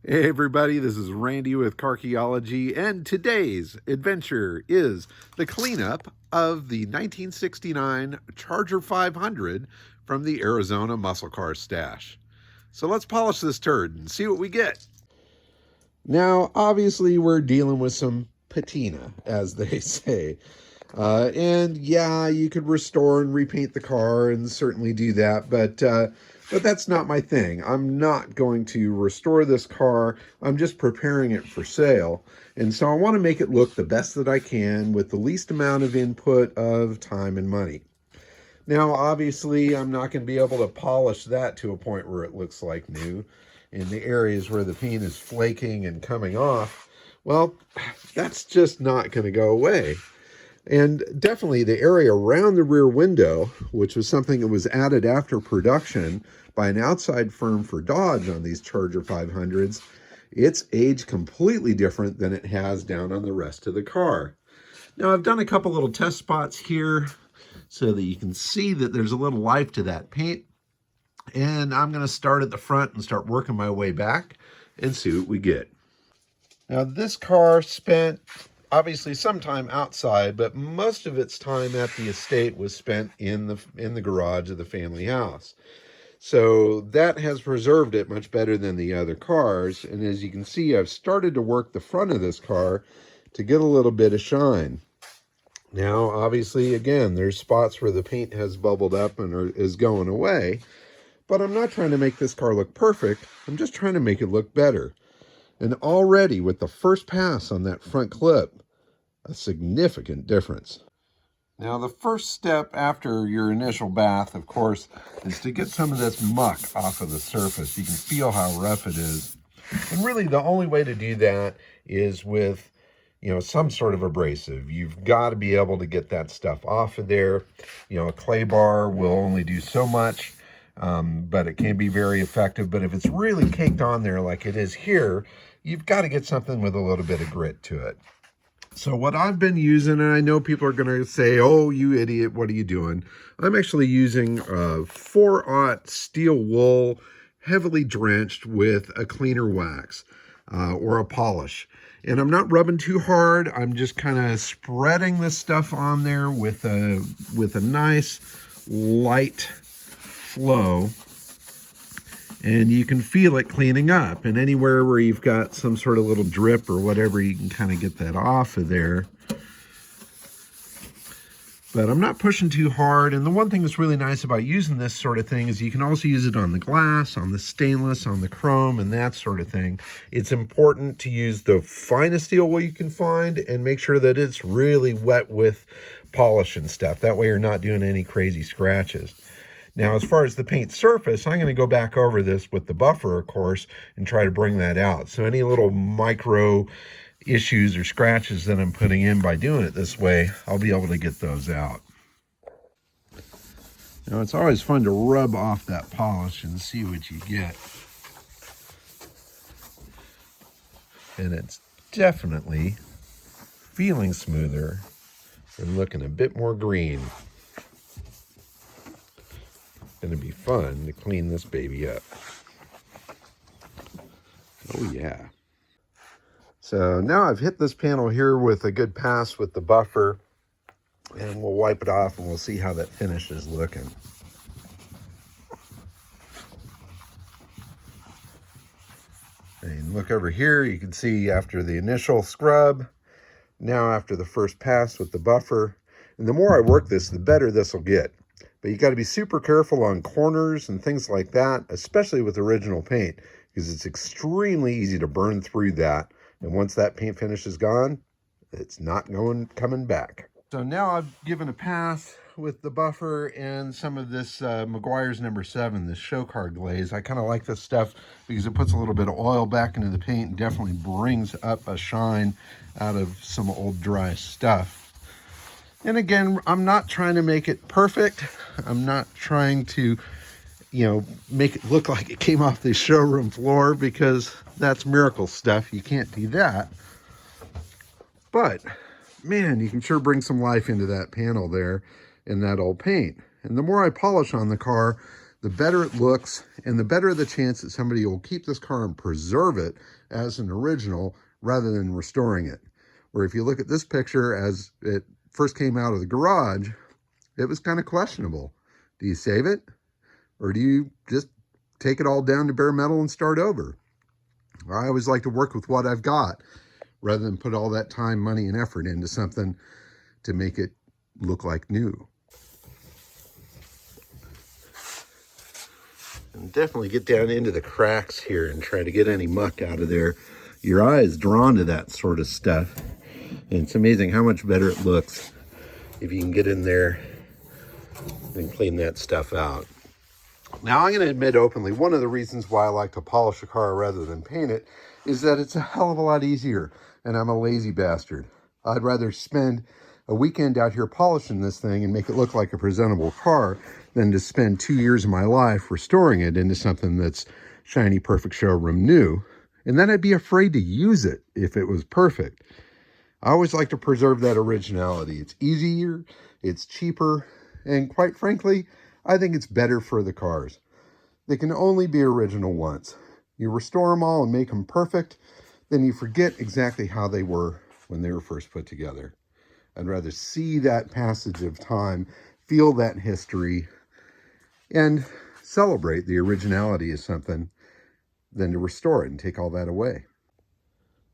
Hey everybody, this is Randy with Carchaeology, and today's adventure is the cleanup of the 1969 Charger 500 from the Arizona muscle car stash. So let's polish this turd and see what we get. Now, obviously, we're dealing with some patina, as they say. And yeah, you could restore and repaint the car and certainly do that, but that's not my thing. I'm not going to restore this car. I'm just preparing it for sale. And so I want to make it look the best that I can with the least amount of input of time and money. Now, obviously, I'm not going to be able to polish that to a point where it looks like new. In the areas where the paint is flaking and coming off, well, that's just not going to go away. And definitely the area around the rear window, which was something that was added after production by an outside firm for Dodge on these Charger 500s, it's aged completely different than it has down on the rest of the car. Now, I've done a couple little test spots here so that you can see that there's a little life to that paint. And I'm going to start at the front and start working my way back and see what we get. Now, this car spent obviously some time outside, but most of its time at the estate was spent in the garage of the family house. So that has preserved it much better than the other cars. And as you can see, I've started to work the front of this car to get a little bit of shine. Now, obviously, again, there's spots where the paint has bubbled up and is going away, but I'm not trying to make this car look perfect. I'm just trying to make it look better. And already with the first pass on that front clip, a significant difference. Now, the first step after your initial bath, of course, is to get some of this muck off of the surface. You can feel how rough it is. And really the only way to do that is with, some sort of abrasive. You've got to be able to get that stuff off of there. A clay bar will only do so much. But it can be very effective. But if it's really caked on there like it is here, you've got to get something with a little bit of grit to it. So what I've been using, and I know people are going to say, oh, you idiot, what are you doing? I'm actually using 4/0 steel wool, heavily drenched with a cleaner wax or a polish. And I'm not rubbing too hard. I'm just kind of spreading this stuff on there with a nice light flow, and you can feel it cleaning up. And anywhere where you've got some sort of little drip or whatever, you can kind of get that off of there. But I'm not pushing too hard. And the one thing that's really nice about using this sort of thing is you can also use it on the glass, on the stainless, on the chrome, and that sort of thing. It's important to use the finest steel wool you can find and make sure that it's really wet with polish and stuff. That way you're not doing any crazy scratches. Now, as far as the paint surface, I'm going to go back over this with the buffer, of course, and try to bring that out. So any little micro issues or scratches that I'm putting in by doing it this way, I'll be able to get those out. Now, it's always fun to rub off that polish and see what you get. And it's definitely feeling smoother and looking a bit more green. Going to be fun to clean this baby up. Oh yeah. So now I've hit this panel here with a good pass with the buffer, and we'll wipe it off and we'll see how that finish is looking. And look over here, you can see after the initial scrub, now after the first pass with the buffer, and the more I work this, the better this will get. But you got to be super careful on corners and things like that, especially with original paint, because it's extremely easy to burn through that. And once that paint finish is gone, it's not coming back. So now I've given a pass with the buffer and some of this Meguiar's number 7, this show car glaze. I kind of like this stuff because it puts a little bit of oil back into the paint and definitely brings up a shine out of some old dry stuff. And again, I'm not trying to make it perfect. I'm not trying to, make it look like it came off the showroom floor, because that's miracle stuff. You can't do that. But, man, you can sure bring some life into that panel there in that old paint. And the more I polish on the car, the better it looks and the better the chance that somebody will keep this car and preserve it as an original rather than restoring it. Where if you look at this picture as it first came out of the garage, it was kind of questionable. Do you save it? Or do you just take it all down to bare metal and start over? I always like to work with what I've got rather than put all that time, money, and effort into something to make it look like new. And definitely get down into the cracks here and try to get any muck out of there. Your eye is drawn to that sort of stuff. And it's amazing how much better it looks if you can get in there and clean that stuff out. Now, I'm going to admit openly, one of the reasons why I like to polish a car rather than paint it is that it's a hell of a lot easier, and I'm a lazy bastard. I'd rather spend a weekend out here polishing this thing and make it look like a presentable car than to spend 2 years of my life restoring it into something that's shiny, perfect showroom new. And then I'd be afraid to use it if it was perfect. I always like to preserve that originality. It's easier, it's cheaper, and quite frankly, I think it's better for the cars. They can only be original once. You restore them all and make them perfect, then you forget exactly how they were when they were first put together. I'd rather see that passage of time, feel that history, and celebrate the originality of something than to restore it and take all that away.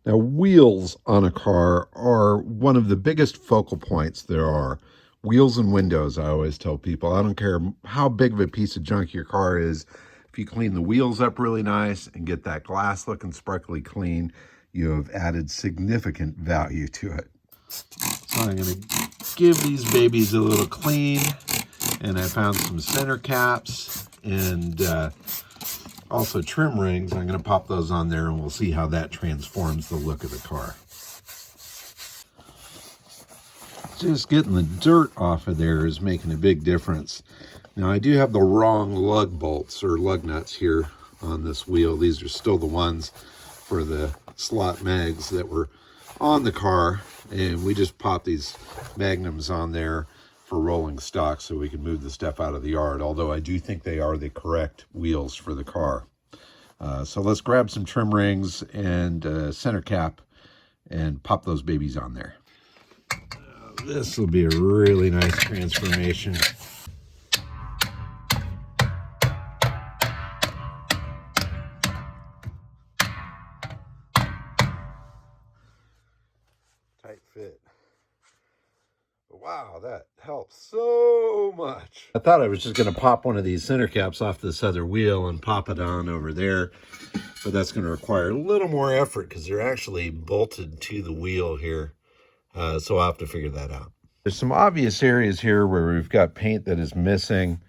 Now, wheels on a car are one of the biggest focal points there are. Wheels and windows, I always tell people. I don't care how big of a piece of junk your car is. If you clean the wheels up really nice and get that glass looking sparkly clean, you have added significant value to it. So I'm going to give these babies a little clean. And I found some center caps and also trim rings. I'm going to pop those on there and we'll see how that transforms the look of the car. Just getting the dirt off of there is making a big difference. Now, I do have the wrong lug bolts or lug nuts here on this wheel. These are still the ones for the slot mags that were on the car, and we just popped these magnums on there for rolling stock so we can move the stuff out of the yard, although I do think they are the correct wheels for the car. So let's grab some trim rings and center cap and pop those babies on there. This will be a really nice transformation. Tight fit. Wow, that helps so much. I thought I was just going to pop one of these center caps off this other wheel and pop it on over there, but that's going to require a little more effort because they're actually bolted to the wheel here. So I'll have to figure that out. There's some obvious areas here where we've got paint that is missing.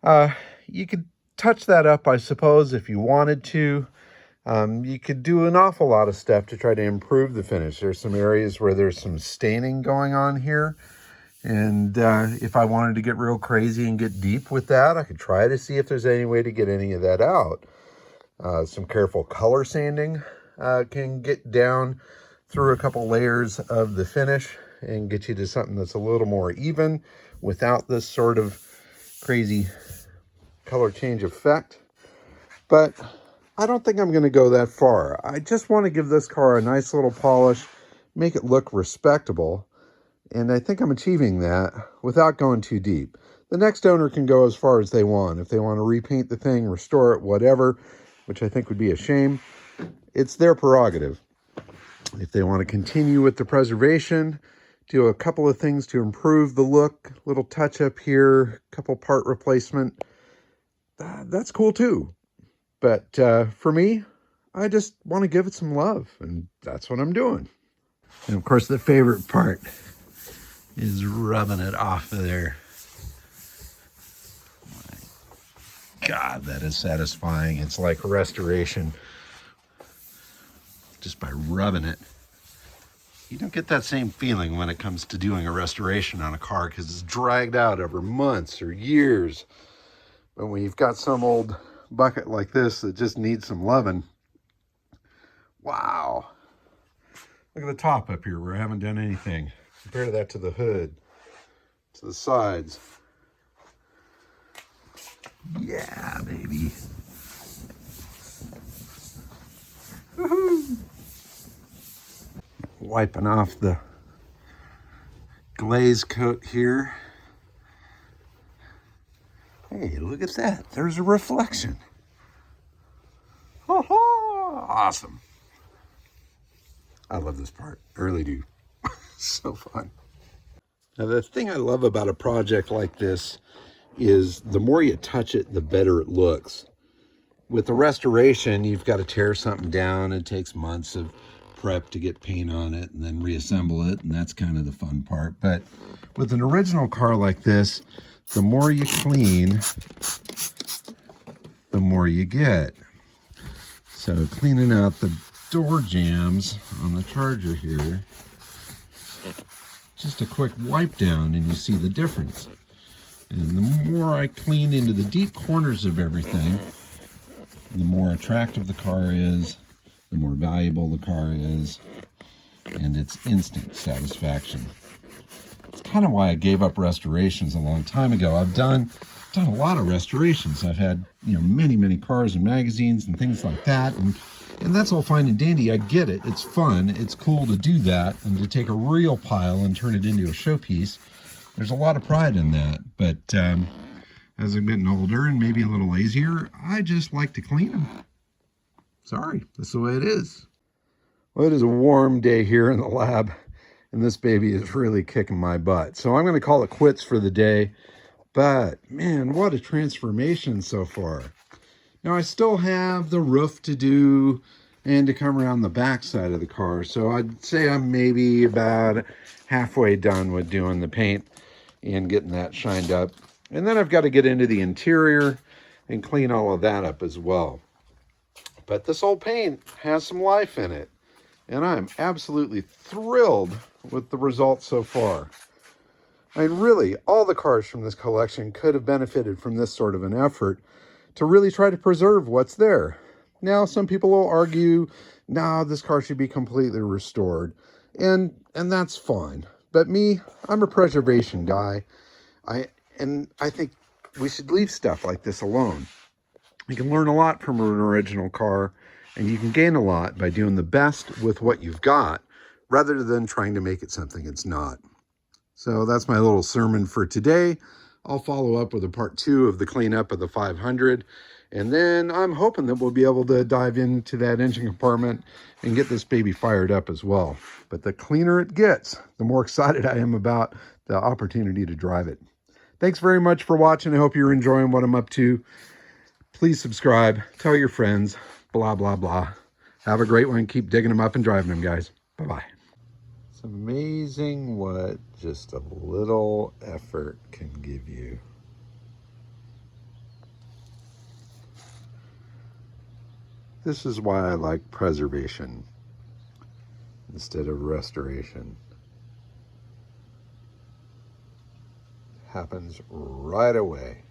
You could touch that up, I suppose, if you wanted to. You could do an awful lot of stuff to try to improve the finish. There's some areas where there's some staining going on here. And if I wanted to get real crazy and get deep with that, I could try to see if there's any way to get any of that out. Some careful color sanding can get down through a couple layers of the finish and get you to something that's a little more even without this sort of crazy color change effect. But I don't think I'm going to go that far. I just want to give this car a nice little polish, make it look respectable, and I think I'm achieving that without going too deep. The next owner can go as far as they want. If they want to repaint the thing, restore it, whatever, which I think would be a shame, it's their prerogative. If they want to continue with the preservation, do a couple of things to improve the look, little touch up here, couple part replacement, that's cool too. But for me, I just want to give it some love, and that's what I'm doing. And of course, the favorite part is rubbing it off of there. My God, that is satisfying. It's like restoration just by rubbing it. You don't get that same feeling when it comes to doing a restoration on a car because it's dragged out over months or years. But when you've got some old bucket like this that just needs some loving, wow. Look at the top up here where I haven't done anything. Compare that to the hood, to the sides. Yeah, baby. Woohoo! Wiping off the glaze coat here. Hey, look at that. There's a reflection. Oh, awesome. I love this part. I really do. So fun. Now, the thing I love about a project like this is the more you touch it, the better it looks. With the restoration, you've got to tear something down. It takes months of prep to get paint on it and then reassemble it, and that's kind of the fun part. But with an original car like this, the more you clean, the more you get. So cleaning out the door jams on the Charger here, just a quick wipe down and you see the difference. And the more I clean into the deep corners of everything, the more attractive the car is, the more valuable the car is, and it's instant satisfaction. It's kind of why I gave up restorations a long time ago. I've done a lot of restorations. I've had, many cars and magazines and things like that, and that's all fine and dandy. I get it. It's fun. It's cool to do that and to take a real pile and turn it into a showpiece. There's a lot of pride in that, but as I'm getting older and maybe a little lazier, I just like to clean them. Sorry, that's the way it is. Well, it is a warm day here in the lab, and this baby is really kicking my butt. So I'm going to call it quits for the day. But, man, what a transformation so far. Now, I still have the roof to do and to come around the back side of the car. So I'd say I'm maybe about halfway done with doing the paint and getting that shined up. And then I've got to get into the interior and clean all of that up as well. But this old paint has some life in it, and I'm absolutely thrilled with the results so far. I mean, really, all the cars from this collection could have benefited from this sort of an effort to really try to preserve what's there. Now, some people will argue, no, this car should be completely restored, and that's fine. But me, I'm a preservation guy. I think we should leave stuff like this alone. You can learn a lot from an original car, and you can gain a lot by doing the best with what you've got, rather than trying to make it something it's not. So that's my little sermon for today. I'll follow up with a part 2 of the cleanup of the 500, and then I'm hoping that we'll be able to dive into that engine compartment and get this baby fired up as well. But the cleaner it gets, the more excited I am about the opportunity to drive it. Thanks very much for watching. I hope you're enjoying what I'm up to. Please subscribe, tell your friends, blah, blah, blah. Have a great one. Keep digging them up and driving them, guys. Bye-bye. It's amazing what just a little effort can give you. This is why I like preservation instead of restoration. Happens right away.